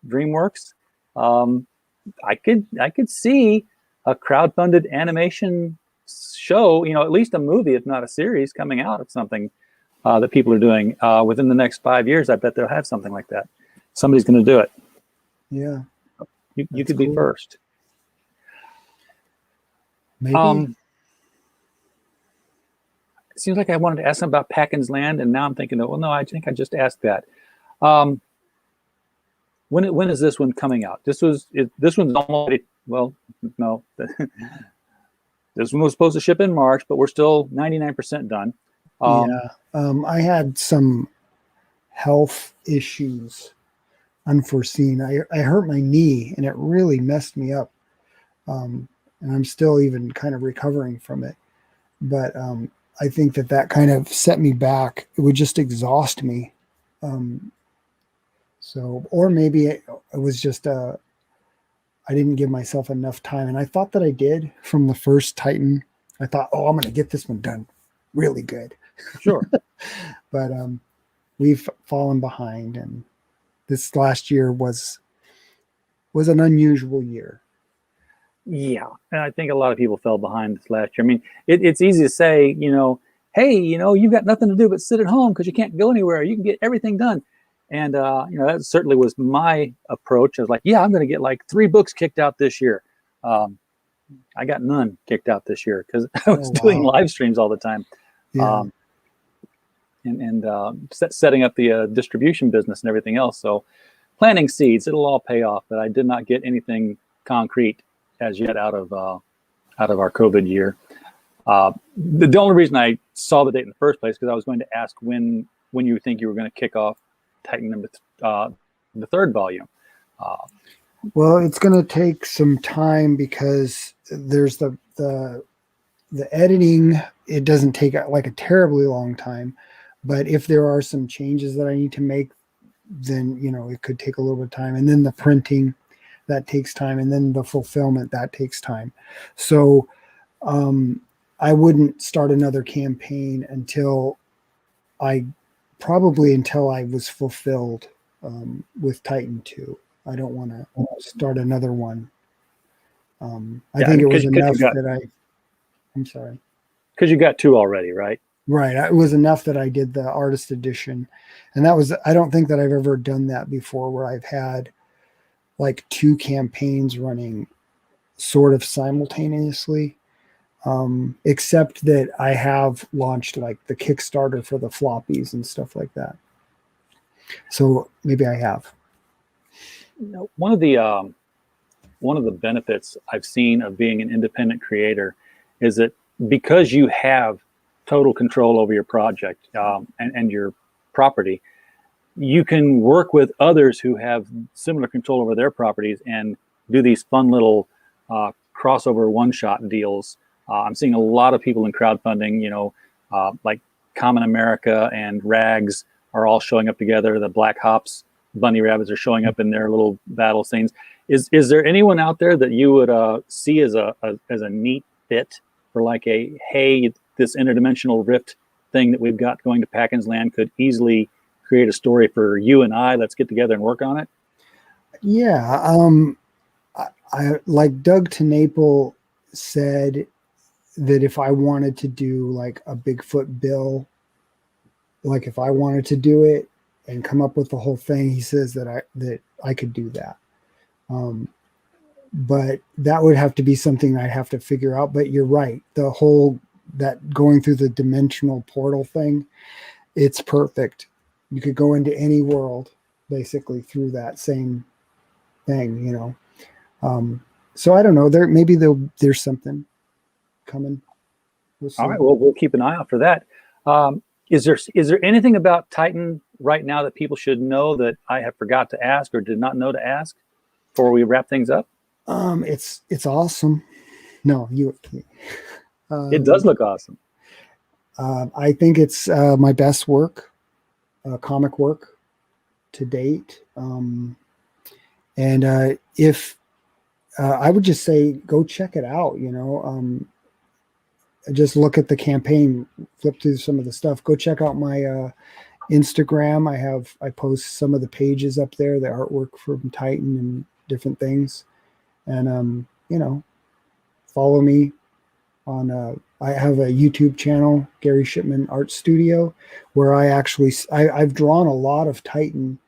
DreamWorks. I could see a crowdfunded animation show, at least a movie, if not a series, coming out of something that people are doing within the next 5 years. I bet they'll have something like that. Somebody's going to do it. Yeah, you could be cool. first. Maybe. It seems like I wanted to ask them about Packins Land, and now I'm thinking, well, no, I think I just asked that. When is this one coming out? This one's almost, well, no. This one was supposed to ship in March, but we're still 99% done. I had some health issues, unforeseen. I hurt my knee, and it really messed me up. And I'm still even kind of recovering from it. But I think that kind of set me back. It would just exhaust me. Or maybe it was just I didn't give myself enough time. And I thought that I did from the first Titan. I thought, I'm going to get this one done really good. Sure. But we've fallen behind. And this last year was an unusual year. Yeah, and I think a lot of people fell behind this last year. I mean, it's easy to say, hey, you've got nothing to do but sit at home because you can't go anywhere. You can get everything done. And, that certainly was my approach. I was like, yeah, I'm going to get like 3 books kicked out this year. I got none kicked out this year because I was doing live streams all the time. Yeah. Setting up the distribution business and everything else. So planting seeds, it'll all pay off. But I did not get anything concrete as yet out of our COVID year. The only reason I saw the date in the first place because I was going to ask when you think you were going to kick off Titan the 3rd volume. Well, it's going to take some time because there's the editing. It doesn't take like a terribly long time, but if there are some changes that I need to make, then it could take a little bit of time. And then the printing, that takes time, and then the fulfillment, that takes time. So I wouldn't start another campaign until I was fulfilled with Titan 2. I don't want to start another one. I think it was enough I'm sorry. Because you got 2 already, right? Right. It was enough that I did the artist edition. And I don't think that I've ever done that before where I've had like 2 campaigns running sort of simultaneously. Except that I have launched like the Kickstarter for the floppies and stuff like that. So maybe I have. One of the benefits I've seen of being an independent creator is that because you have total control over your project and your property, you can work with others who have similar control over their properties and do these fun little crossover one-shot deals. I'm seeing a lot of people in crowdfunding, like Common America and Rags are all showing up together. The Black Hops bunny rabbits are showing up in their little battle scenes. Is there anyone out there that you would see as a neat fit for like this interdimensional rift thing that we've got going to Packins Land could easily create a story for you and I? Let's get together and work on it. Yeah. I like Doug TeNapel said that if I wanted to do like a Bigfoot bill, like if I wanted to do it and come up with the whole thing, he says that I could do that. But that would have to be something I'd have to figure out. But you're right. That going through the dimensional portal thing, it's perfect. You could go into any world basically through that same thing, you know. So I don't know. There's something coming. We'll see. All right, well, we'll keep an eye out for that. Is there anything about Titan right now that people should know that I have forgot to ask or did not know to ask before we wrap things up? It's awesome. No, It does look awesome. I think it's my best work, comic work to date. And if I would just say, go check it out. You know, just look at the campaign, flip through some of the stuff. Go check out my Instagram. I post some of the pages up there, the artwork from Titan and different things. And you know, follow me on. I have a YouTube channel, Gary Shipman Art Studio, where I've drawn a lot of Titan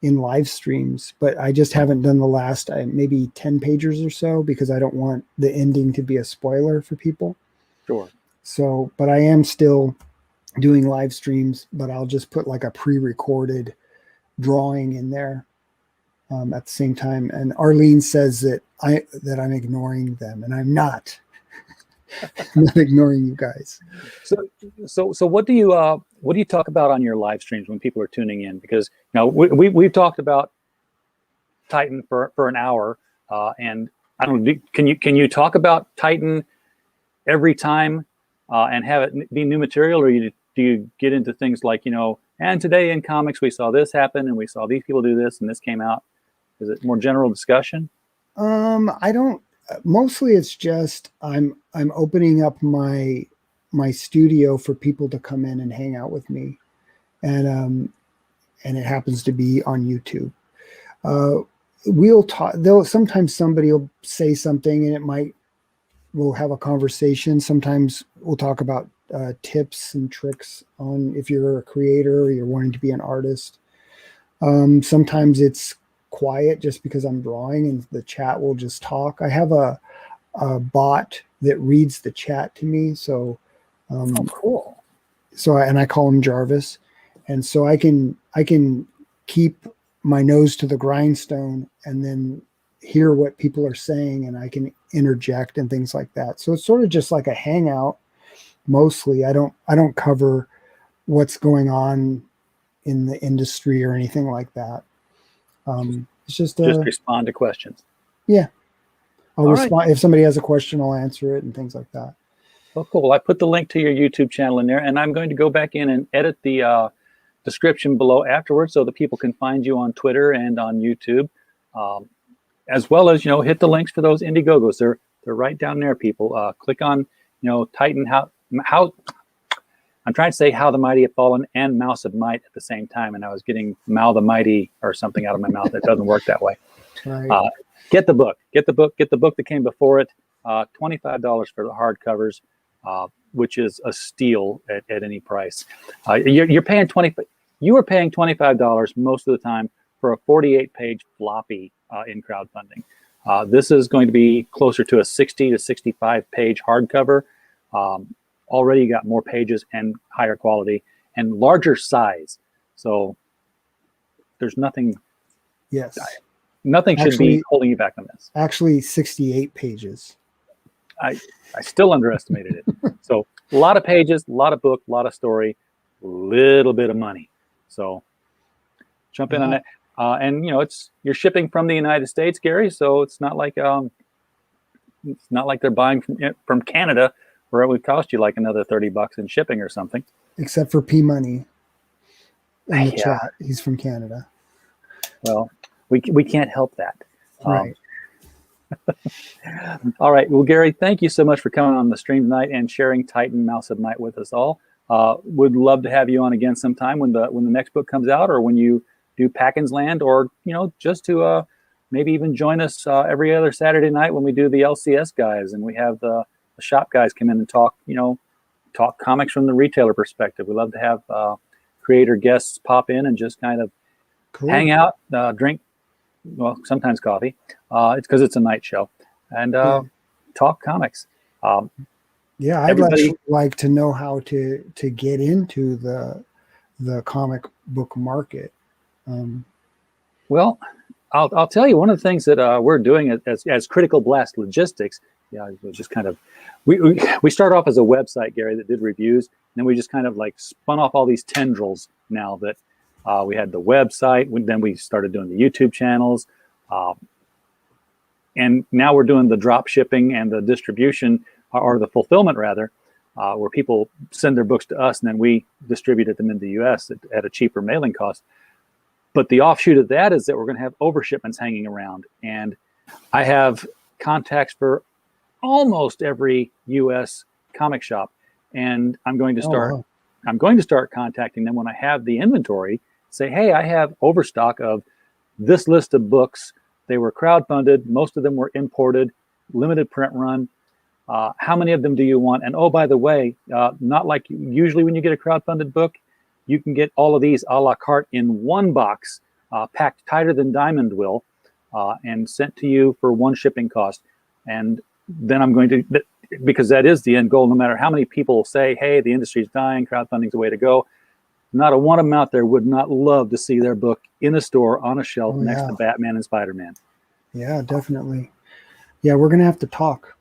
in live streams, but I just haven't done the last maybe 10 pages or so because I don't want the ending to be a spoiler for people. Sure. So, but I am still doing live streams, but I'll just put like a pre-recorded drawing in there at the same time. And Arlene says that I'm ignoring them, and I'm not. I'm not ignoring you guys. So what do you talk about on your live streams when people are tuning in? Because now we've talked about Titan for an hour, and I don't know. Can you talk about Titan every time and have it be new material, or do you get into things like, you know, and today in comics we saw this happen and we saw these people do this and this came out? Is it more general discussion? I don't. Mostly it's just I'm opening up my studio for people to come in and hang out with me, and it happens to be on YouTube. We'll talk. Sometimes somebody will say something, and we'll have a conversation. Sometimes we'll talk about tips and tricks on if you're a creator or you're wanting to be an artist. Sometimes it's quiet just because I'm drawing and the chat will just talk. I have a bot that reads the chat to me. So, oh, cool. So, I call him Jarvis. And so I can keep my nose to the grindstone and then hear what people are saying, and I can interject and things like that. So it's sort of just like a hangout. Mostly I don't cover what's going on in the industry or anything like that. It's just respond to questions. Yeah. I'll respond. Right. If somebody has a question, I'll answer it and things like that. Oh, cool. I put the link to your YouTube channel in there, and I'm going to go back in and edit the description below afterwards so that people can find you on Twitter and on YouTube, as well as, you know, hit the links for those Indiegogos. They're right down there, people. Click on, you know, Titan, how I'm trying to say How the Mighty Have Fallen and Mouse of Might at the same time, and I was getting Mao the Mighty or something out of my mouth. It doesn't work that way. Right. Get the book that came before it. $25 for the hardcovers, which is a steal at any price. You're paying you were paying $25 most of the time for a 48-page floppy in crowdfunding. This is going to be closer to a 60 to 65-page hardcover. Already got more pages and higher quality and larger size. So there's nothing. Yes. Nothing should be holding you back on this. Actually, 68 pages. I still underestimated it. So a lot of pages, a lot of book, a lot of story, little bit of money. So jump in on that. And you know, you're shipping from the United States, Gary. So it's not like they're buying from Canada, where it would cost you like another $30 in shipping or something. Except for P Money in the chat. He's from Canada. Well, we can't help that. Right. All right. Well, Gary, thank you so much for coming on the stream tonight and sharing Titan Mouse of Might with us all. Would love to have you on again sometime when the next book comes out, or when you do Packins Land, or, you know, just to maybe even join us every other Saturday night when we do the LCS guys and we have the shop guys come in and talk comics from the retailer perspective. We love to have creator guests pop in and just kind of hang out, drink, well, sometimes coffee. It's because it's a night show, and talk comics. I'd like to know how to get into the comic book market. Well, I'll tell you one of the things that we're doing as Critical Blast Logistics. Yeah, it was just kind of we start off as a website, Gary, that did reviews, and then we just kind of like spun off all these tendrils. Now that we had the website, then we started doing the YouTube channels, and now we're doing the drop shipping and the distribution, or the fulfillment rather, where people send their books to us and then we distribute them in the U.S. at a cheaper mailing cost. But the offshoot of that is that we're going to have overshipments hanging around, and I have contacts for almost every U.S. comic shop, and I'm going to start. wow. I'm going to start contacting them when I have the inventory. Say, hey, I have overstock of this list of books. They were crowdfunded. Most of them were imported, limited print run. How many of them do you want? And oh, by the way, not like usually when you get a crowdfunded book, you can get all of these a la carte in one box, packed tighter than diamond will, and sent to you for one shipping cost. And then I'm going to, because that is the end goal, no matter how many people say, hey, the industry's dying, crowdfunding's the way to go. Not a one of them out there would not love to see their book in a store on a shelf next to Batman and Spider-Man. Yeah, definitely. Yeah, we're going to have to talk.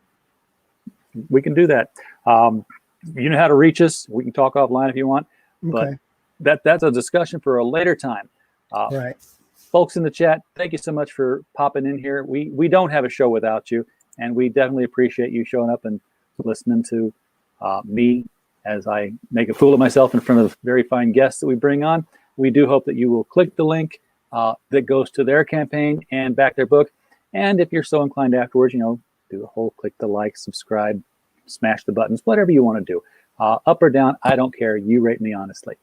We can do that. You know how to reach us. We can talk offline if you want, Okay. but that's a discussion for a later time. Right. Folks in the chat, thank you so much for popping in here. We don't have a show without you, and we definitely appreciate you showing up and listening to me as I make a fool of myself in front of very fine guests that we bring on. We do hope that you will click the link that goes to their campaign and back their book. And if you're so inclined afterwards, do the whole click the like, subscribe, smash the buttons, whatever you want to do. Up or down, I don't care. You rate me honestly.